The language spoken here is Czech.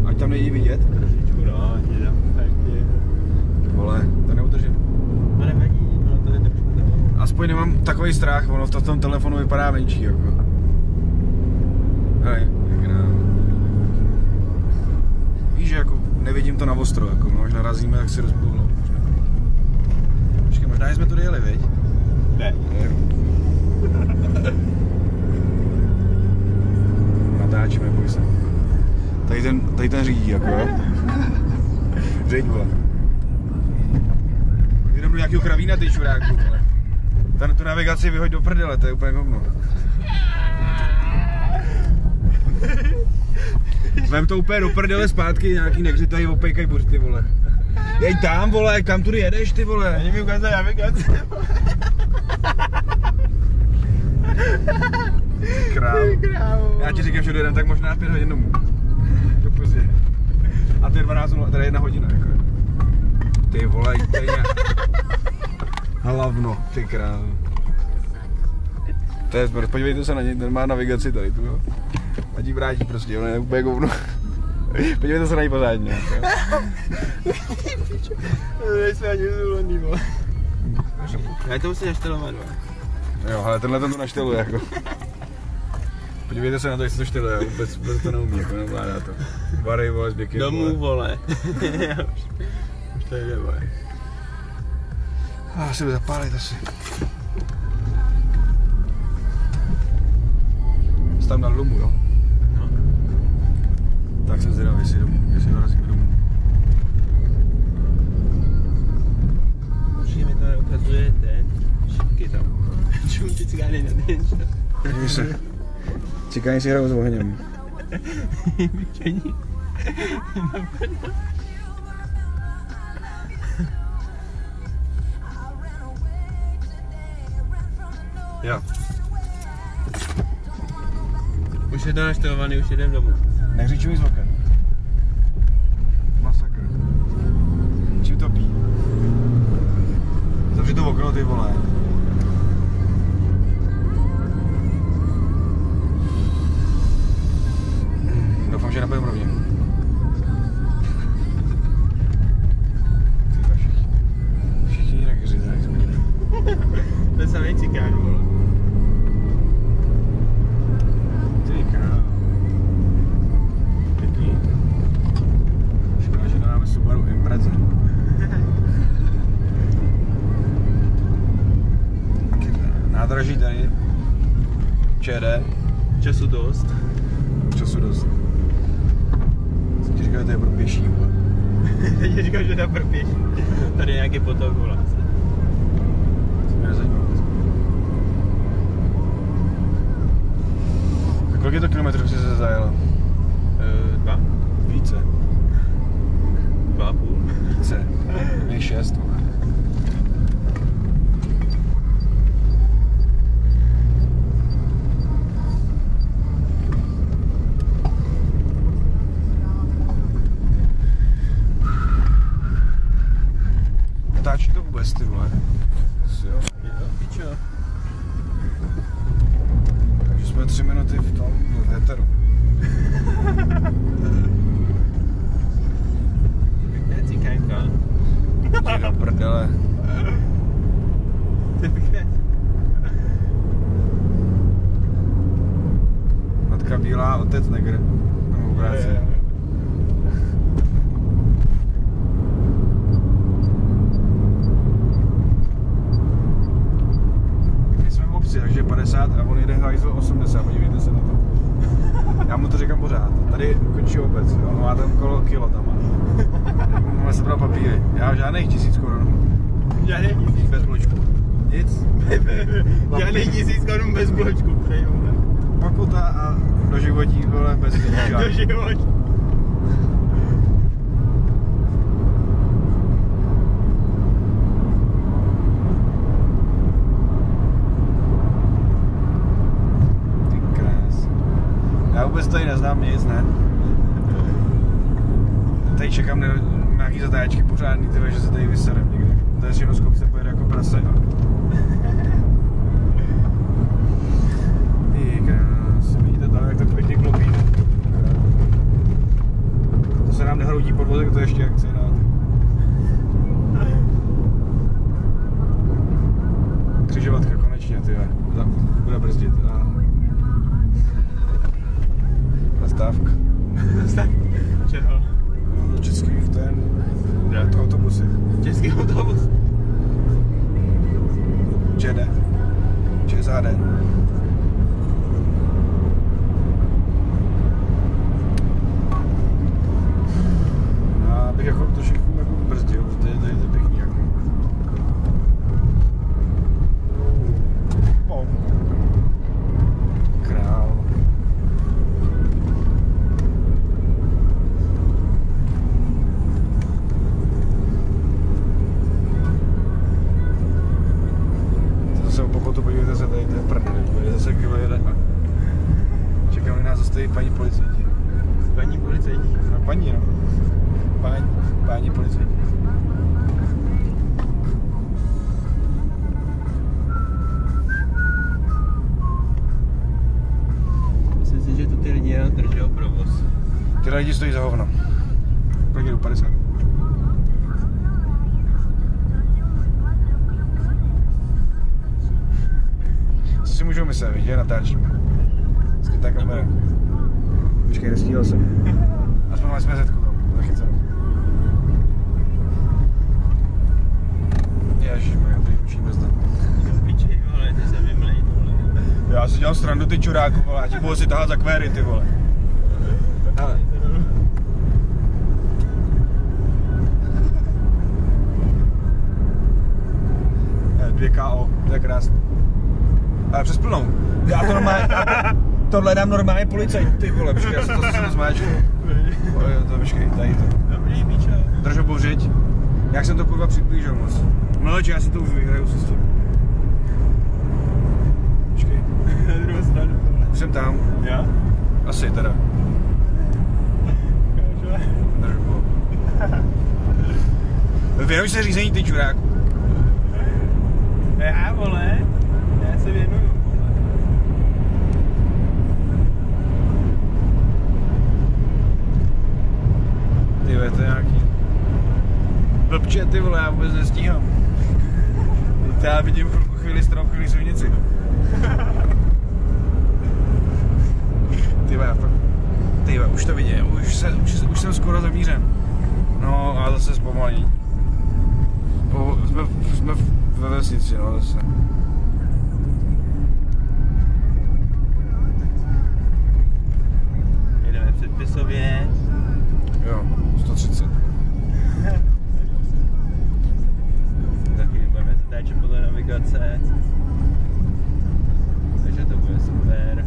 Ať tam nejde vidět? Trošičku, no, jde Vole, to neudržím. No nevadí, no to je trošku to. Aspoň nemám takový strach, ono to v tom telefonu vypadá menší, jako. Hej, víš, že jako nevidím to na ostro, jako, no, až narazíme, tak si rozbůhnou. Počkej, možná jsme tu jeli, viď? Ne. Natáčíme, boj se. Tady ten řídí, jako jo? Řiď, vole. Jenom do nějakého kravína, ty čuráku, vole. Tu navigaci vyhoď do prdele, to je úplně hovno. Vem to úplně do prdele zpátky, nějaký nekřitají, opejkaj buřty, vole. Jej tam, vole, kam tudy jedeš, ty vole? Ani mi ukázal navigaci. Krávo. Já ti říkám, že dojedem tak možná 5 hodin domů. Do pozdě. A to je 12, teda 1 hodina, jako. Ty vole, to je hlavno, ty krávo. To je smrt, podívejte se na něj, ten má navigaci tady, tu jo. A ti vrátí prostě, on je úplně hovno. Podívejte se na něj pořádně, jako. Nejsme ani zvolený, vole. Já to musím naštelovat, vole. Jo, ale tenhle to našteluje, jako. Podívejte se na to, jak se to šteluje, vůbec to neumí, jako nevládá to. Varej, vole, zběky, domů, vole. Už to jde, vole. Asi by zapálit asi. Jsi tam dal domů, jo? No. Tak jsem zvědavý, jestli dorazíme domů. Určitě mi to neukazuje ten, šipky tam. Čum ty cigány na den, čo? Podívej se. Cikáni si hrajou s ohněm. Vyčení. Jo. Už je to naštelovaný, už jdem domů. Nehřičuj z oken. Masakr. Čím topí? Zavři to okno, ty vole. Doufám, že nebudem rovně. Všichni jinak řizají. To je samý cikán, vole. Ty krávo. Pěkný. Škoda, že nemáme Subaru Impreza. Nádraží tady. ČD. Času dost. Času dost. Jsem ti říkal, že to je pro pěší, vole. Teď ti říkal, že to je pro pěší. Tady je nějaký potok, vole. To mě nezajímá. A kolik je to kilometrů, jsi se zajel? 2. Více. 2,5. Více. Než 6, vole. Natáčí to vůbec, ty vole. Jo. Jo, pičo. Takže jsme 3 minuty v tom, v heteru. Pěkná cikánka. Jdi do prdele. To je pěkné. Matka bílá, otec negr. Nebo obráceně. My jsme v obci, takže 50 a on jede hajzl 80, podívejte se na to. Já mu to říkám pořád. Tady končí obec, on má tam kolo kilo tam má. Máme se bral papíry. Já žádných 1000 korun. Žádný 1000 Bez bločku. Nic. Žádný 1000 korun bez bločku, prej, vole. Pokuta a do životí, vole, bez bločku. Do životí. Ty krás. Já vůbec tady neznám nic, ne? Tady čekám na nějaký zatáčky pořádný, tyhle, že se tady vyserem někde. To je všechno z kopce pojede jako prase, jo. brzdit. Zastávka. Čeho? Český to autobusy. Český autobus. ČD. ČSAD. A bych jako trošku jako brzdil, to je pěkný jako. No. Král. Pokud to podívejte se tady, to je prdel, bude zase kdo jede a čekáme nás zastaví paní policajti. Paní policajti? No paní no. Páni policajti. Myslím si, že tu ty lidi jenom drží provoz. Ty lidi stojí za hovno. Kolik jdu? 50? Co si můžou myslet, vidíte, natáčíme. Skrytá kamera. Počkej, nestíhal jsem. Aspoň máme smězetku tam, zachycenou. Ježišmarja, to je učí bezda. Piči, vole, ty se vymlej, vole. Já si dělám srandu, ty čuráku, vole, a ti budu si tahat za kvéry, ty vole. Hele. Dvě KO, to je krásný. Ale přes plnou. Já to normálně, tohle dám normálně policajt, ty vole, počkej, já jsem to zase zmáčkl. To počkej, tady to. Dobrý, píčo. Drž bouřiť. Jak jsem to kurva přiblížil moc. Mlč, já si to už vyhraju si s tím. Počkej. Na druhou stranu. Už jsem tam. Já? Asi teda. Drž bo. Věnuj se řízení, ty čuráku. Já, vole. Já se věnuju, vole. Ty vole, to je nějaký blbče, ty vole, já vůbec nestíhám. Já vidím chvíli strom, chvíli silnici. Ty vole, ty vole, už to vidím, už jsem skoro za mířem. No a zase zpomalí. Jsme ve vesnici, no zase. Jedeme předpisově. Jo, 130. Za chvíli budeme zatáčet podle navigace. Takže to bude super.